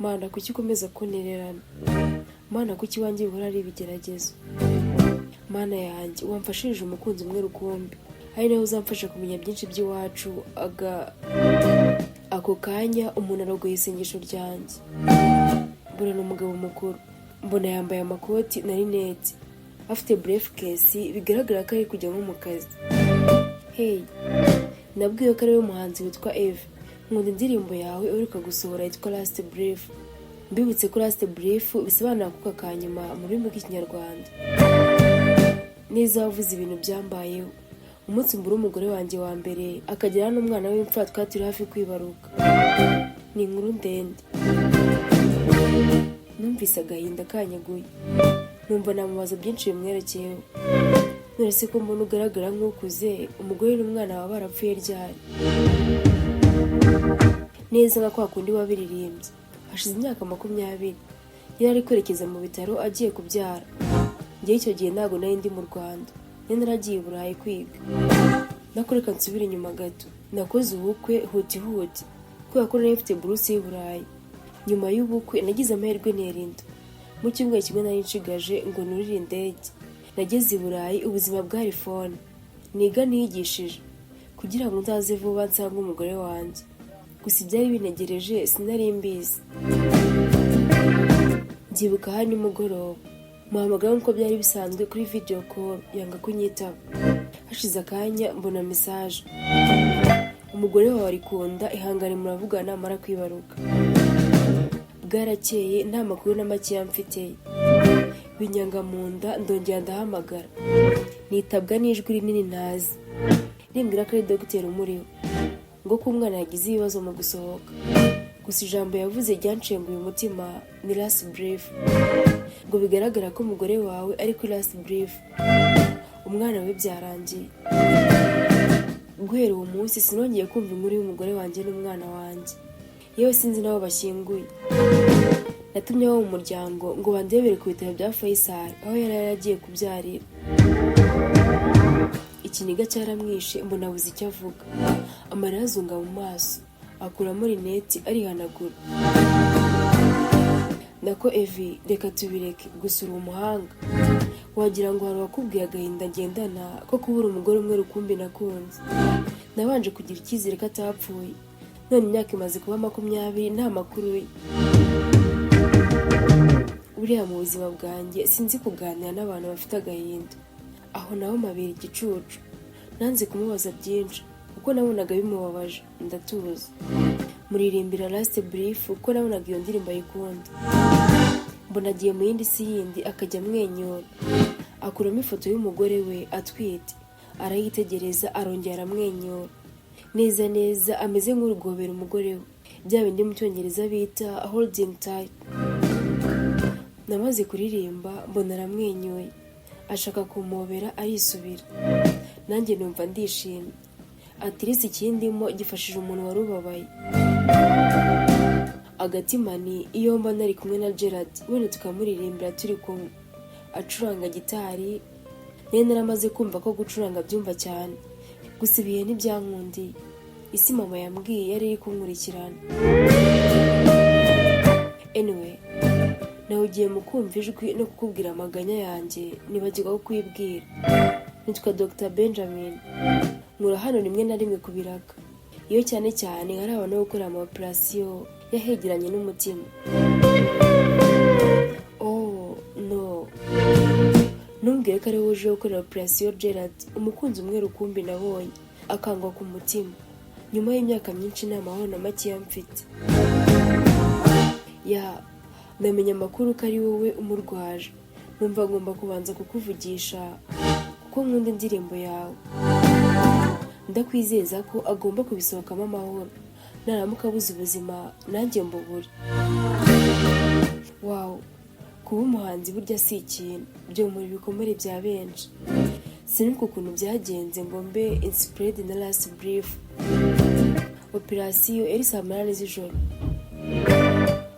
Mana kuki ukomeza kuntererana? Mana kuki wanjye bihora ari ibigeragezo? Mana yanjye wamfashirije umukunzi umwe rukumbi, ari nawe uzamfasha kumenya byinshi by'iwacu. Ako kanya umuntu aragoye isengesho ryanjye. Mbona ni umugabo mukuru, mbona yambaye amakoti na rinete, afite briefcase, bigaragara ko ari kujya nko mu kazi. Hey, nabwiwe ko ari we muhanzi witwa Eve. Nkunda indirimbo yawe uheruka gusohora yitwa Last Brief. Mbibutse ko Last Brief bisobanura akuka ka nyuma mu rurimi rw'ikinyarwanda. Neza wavuze ibintu byambayeho. Umunsi mbura umugore wanjye wa mbere, akagera n'umwana w'imfura twari turi hafi kwibaruka. Ni inkuru ndende. Numvise agahinda kanyaguye, numva namubaza byinshi bimwerekeyeho. None se ko mbona ugaragara nk'ukuze, umugore n'umwana baba barapfuye ryari? Neza nka kwa kundi wabiririmbye. Hashize imyaka 20, yari ari kwerekeza mu bitaro agiye kubyara. Njye icyo gihe ntago nari ndi mu Rwanda, nari naragiye i Burayi kwiga. Nakoreka nsubira inyuma gato, nakoze ubukwe huti kubera ko nari mfite buruse y'i Burayi. Nyuma y'ubukwe nagize amahirwe nerinda. Mu cyumweru kimwe nari nshigaje ngo nurire indege. Nageze i Burayi, ubuzima bwari fone. Niga niyigishije kugira ngo nzaze vuba nsanga umugore wanjye. Gusa ibyari binegereje sinari mbizi. Byibuka hari nimugoroba, muhamagara nk'uko byari bisanzwe kuri video call, yanga kunyitaba. Hashize akanya mbona message. Umugore wawe ari kunda, ihangane muravugana amara kwibaruka. Bwarakeye nta makuru na make yamfiteye. Binyanga mu nda, ndongera ndahamagara. Nitabwa n'ijwi rinini ntazi. Rimbwira ko ari Dogiteri umuriho, ngo ko umwana yagize ibibazo mu gusohoka. Gusa ijambo yavuze ryanshenguye umutima ni Last Brief. Ngo bigaragara ko umugore wawe ari kuri Last Brief. Umwana we byarangiye. Guhera uwo munsi sinongeye kumva inkuru y'umugore wanjye n'umwana wanjye. Yewe sinzi n'aho bashyinguye. Natumye abo mu muryango ngo bandebere ku bitaro bya Faisal, aho yari yaragiye kubyarira. Ikiniga cyaramwishe, mbona abuze icyo avuga. Amarira azunga mu maso, akuramo rineti arihanagura. Nako Evi, reka tubireke, gusura umuhanga. Wagira ngo hari wakubwiye agahinda ngendana ko kubura umugore umwe rukumbi nakunze. Nabanje kugira icyizere ko atapfuye. None imyaka imaze kuba 20 nta makuru ye. Buriya mu buzima bwanjye sinzi kuganira n'abantu bafite agahinda. Aho naho mabera igicucu. Nanze kumubaza byinshi kuko nabonaga bimubabaje, ndatuza. Muririmbira Last Brief kuko nabonaga iyo ndirimbo ayikunda. Mbona agiye mu yindi si yindi, akajya amwenyura. Akuramo ifoto y'umugore we atwite, arayitegereza, arongera amwenyura. Neza ameze nk'urugobera umugore we, bya bindi mu Cyongereza bita holding tight. Namaze kuririmba mbona aramwenyuye, ashaka kumobera arisubira. Nanjye numva ndishimye. Atirisi ikindimo gifashije umuntu warubabaye. Agatima ni iyo mba nari kumwe na Gerard, wenda tukamuririmbira turi kumwe. Acuranga gitari, nari naramaze kumva ko gucuranga byumva cyane. Gusa ibihe ntibyankundiye. Isi mama yambwiye yari iri kunkurikirana. Anyway, nawe ugiye mu kumva ijwi no kukubwira amaganya yanjye, nibagirwa ko kwibwira. Nitwa Dr. Benjamin. Nkura hano rimwe na rimwe ku Biraka. Iyo cyane hari abantu gukora ama operation yahegeranye n'umutima. Oh no. Numbwire ko ari uje gukora operation Gerard, umukunzi umwe rukumbi nabonye, akangwa ku mutima. Nyuma y'imyaka myinshi nta mahoro na make yamfite. Namenye amakuru ko ari wowe umurwaje. Numva ngomba kubanza kukuvugisha kuko nkunda indirimbo yawe. Ndakwizeza ko agomba kubisohokamo amahoro. Naramuka abuze ubuzima nanjye mbubure. Wow, kuba umuhanzi burya si ikintu, byo muri bikomere bya benshi. Sinumva ukuntu byagenze ngo mbe inspired na Last Brief. Operation eri saa 8 z'ijoro.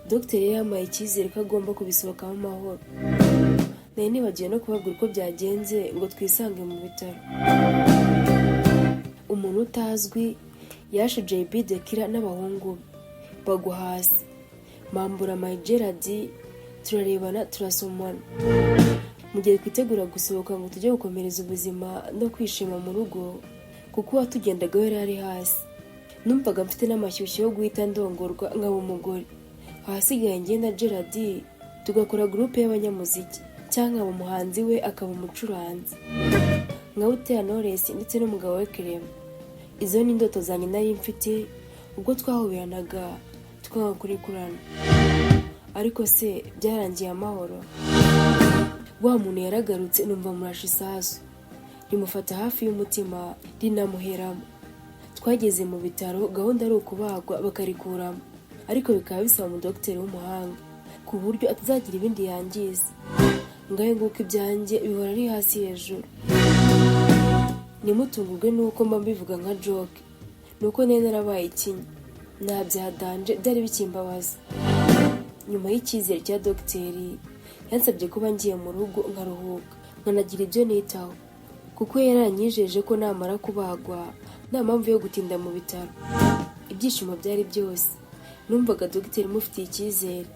Dogiteri yamaye icyizere ko agomba kubisohokamo amahoro. Nari nibagiye no kubabwira uko byagenze ngo twisange mu bitaro. Umuntu utazwi yashe JB Dekira n'abahungu bagwa hasi. mambura my Gerard turarebana turasomana. Mu gihe twitegura gusohoka ngo tujye gukomereza ubuzima no kwishima mu rugo kuko watugendaga we ari hasi. Numvaga mfite n'amashyushyu yo guhita ndongorwa nkaba umugore. Ahasigaye njye na Gerard tugakora groupe y'abanyamuziki cyangwa umuhanzi we akaba umucuranzi nka Utera Knowless ndetse n'umugabo we Clement. Izo ni indoto zanjye nari mfite ubwo twahubiranaga tukanga kurikurana. Ariko se byarangiye amahoro? Wa muntu yaragarutse numva murasha isasu rimufata hafi y'umutima rinamuheramo. Twageze mu bitaro, gahunda ari ukubagwa bakarikuramo, ariko bikaba bisaba umudogiteri w'umuhanga ku buryo atazagira ibindi yangiza. Ngayo nguko ibyanjye bihora ari hasi hejuru. Nimutungurwe nuko mba mbivuga nka joke, nuko nari narabaye ikinya, nta byadanje byari bikimbabaza. Nyuma y'icyizere cya dogiteri yansabye kuba ngiye mu rugo nkaruhuka nkanagira ibyo nitaho, kuko yaranyijeje ko namara kubagwa nta mpamvu yo gutinda mu bitaro. Ibyishimo byari byose, numvaga dogiteri mufitiye icyizere.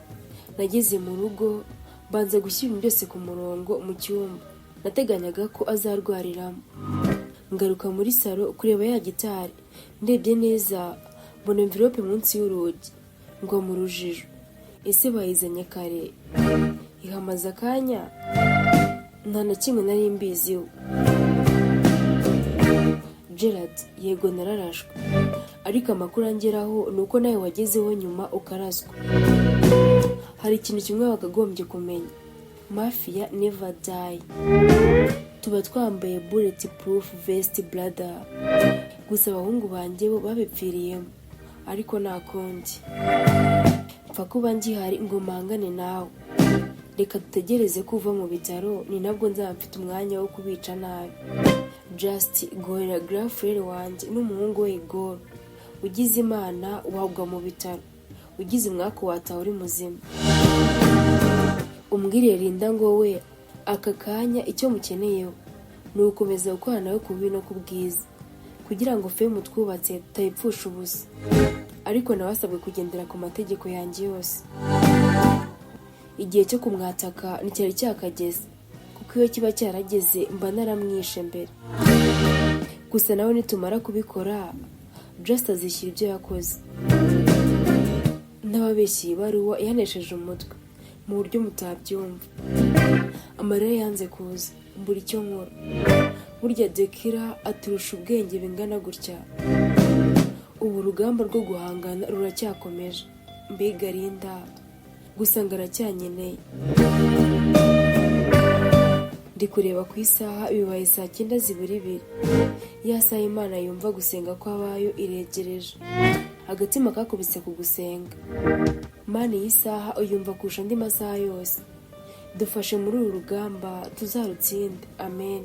Nageze mu rugo banza gushyira ibintu byose ku murongo mu cyumba nateganyaga ko azarwariramo. Ngaruka muri salo kureba ya gitari, ndebye neza mbona envelope munsi y'urugi, ngwa mu rujijo. Ese bayizanye kare? Ihamaze akanya? Nta na kimwe nari mbiziho. Gerard, yego nararashwe, ariko amakuru angeraho ni uko nawe wagezeho nyuma ukaraswa. Hari ikintu kimwe wakagombye kumenya: mafia never die. Tuba twambaye bulletproof vest brother. Gusa abahungu banjye bo babipfiriyemo, ariko nta kundi. Mfa kuba ngihari ngo mpangane nawe. Reka dutegereze kuva mu bitaro, ni nabwo nzaba mfite umwanya wo kubica nabi. Just gorera girlfriend wanjye n'umuhungu we Igor. Ugize Imana wagwa mu bitaro, ugize umwaka wataha uri muzima. Umbwirire Linda ngo we aka kanya icyo mukeneyeho ni ukomeza gukorana nawe ku bibi no ku bwiza, kugira ngo femu twubatse tutayipfusha ubusa. Ariko nabasabwe kugendera ku mategeko yanjye yose. Igihe cyo kumwataka nticyari cyakageze, kuko iyo kiba cyarageze mba naramwishe mbere. Gusa nawe nitumara kubikora, Just azishyira ibyo yakoze. N'ababeshyi ibaruwa yanesheje umutwe mu buryo mutabyumva. Amarira yanze kuza, mbura icyo nkora. Burya Dekira aturusha ubwenge bingana gutya. Ubu urugamba rwo guhangana ruracyakomeje. Mbega Linda, gusa ngaracyanyeneye. Ndi kureba ku isaha, bibaye saa 9:02. Ya saha Imana yumva gusenga kw'abayo iregereje. Agatima kakubise ku gusenga. Mana iyi saha uyumva kurusha andi masaha yose. Dufashe muri uru rugamba tuzarutsinde. Amen.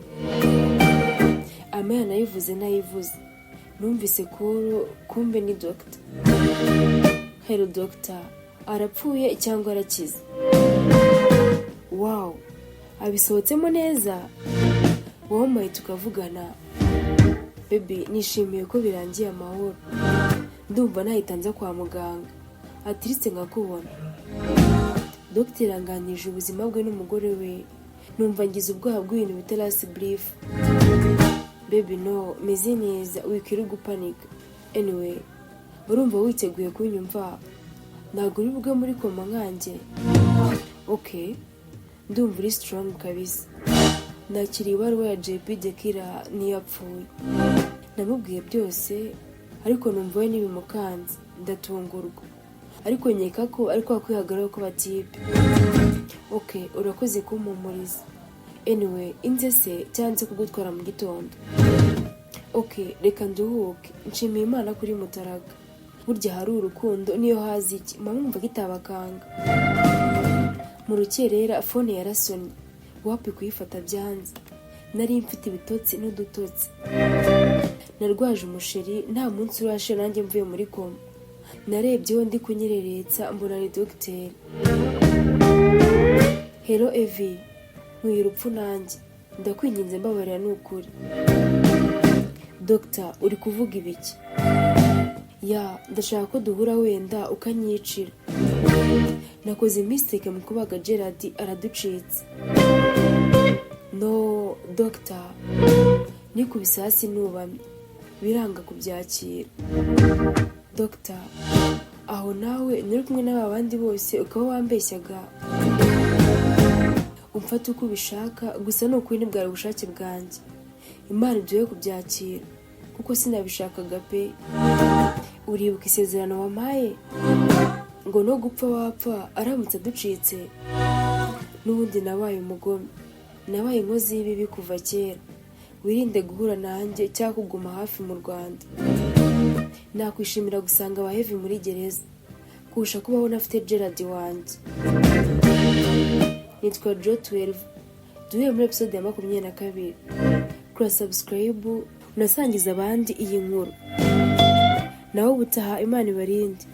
Amen nayivuze nayivuze. Numvise kuro, kumbe ni doctor. Hello doctor, arapfuye cyangwa arakize? Wow, abisohotsemo neza. Wowe tukavugana. Baby, nishimiye ko birangiye amahoro. Ndumva nahitanza kwa muganga. Atiriste nkakubona. Dogiteri anganije ubuzima bwe n'umugore we. Numva ngize ubwoba bw'ibintu bitarasi brief. Baby no, meze neza, wikiri gupanika. Anyway, urumva witeguye kunyumva? Ntabwo uri bwe muri koma nkanjye. Okay, ndumva uri strong kabisa. Nakiri ibaruwa ya JP Dekira ntiyapfuye. Namubwiye byose, ariko numva we n'ibimukanze, ndatungurwa. Ariko nkeka ko ariko akwihagararaho ko batipe. Okay, urakoze kumpumuriza. Anyway, inze se cyanze kugutwara mu gitondo. Okay, reka nduhuke. Nshimiye Imana kuri Mutaraga. Burya hari urukundo niyo hazi iki, mama mumva kitabakanga. Mu rukerera phone yarasonye. Wapi kuyifata byanze. Nari mfite ibitotsi n'udutotsi. Narwaje umusheri, nta munsi urashe nanjye mvuye muri koma. Narebyeho ndi kunyereretsa mbona ni Dogiteri. Hello Evi, nkwiye urupfu nanjye. Ndakwinginze mbabarira n'ukuri. Doctor, uri kuvuga ibiki? ndashaka ko duhura wenda ukanyicira. Nakoze mistake mu kubaga Gerard araducitse. No doctor, nikubise hasi nubamye biranga kubyakira. Doctor, aho nawe nuri kumwe n'abandi bose ukaba wambeshyaga. Umfata uko ubishaka, gusa ni ukuri bwari ubushake bwanjye. Imana iduhe kubyakira kuko sinabishakaga pe. Uribuka isezerano wampaye ngo no gupfa wapfa aramutse aducitse? N'ubundi nabaye umugome, nabaye inkozi y'ibibi kuva kera. Wirinde guhura nanjye cyangwa kuguma hafi mu Rwanda. Nakwishimira gusanga abahevi muri gereza kurusha kubaho nafite Gerard wanjye. Nitwa Jo12. Duhuye muri episode ya 22. Kura subscribe unasangiza abandi iyi nkuru. Nawe ubutaha Imana ibarinde.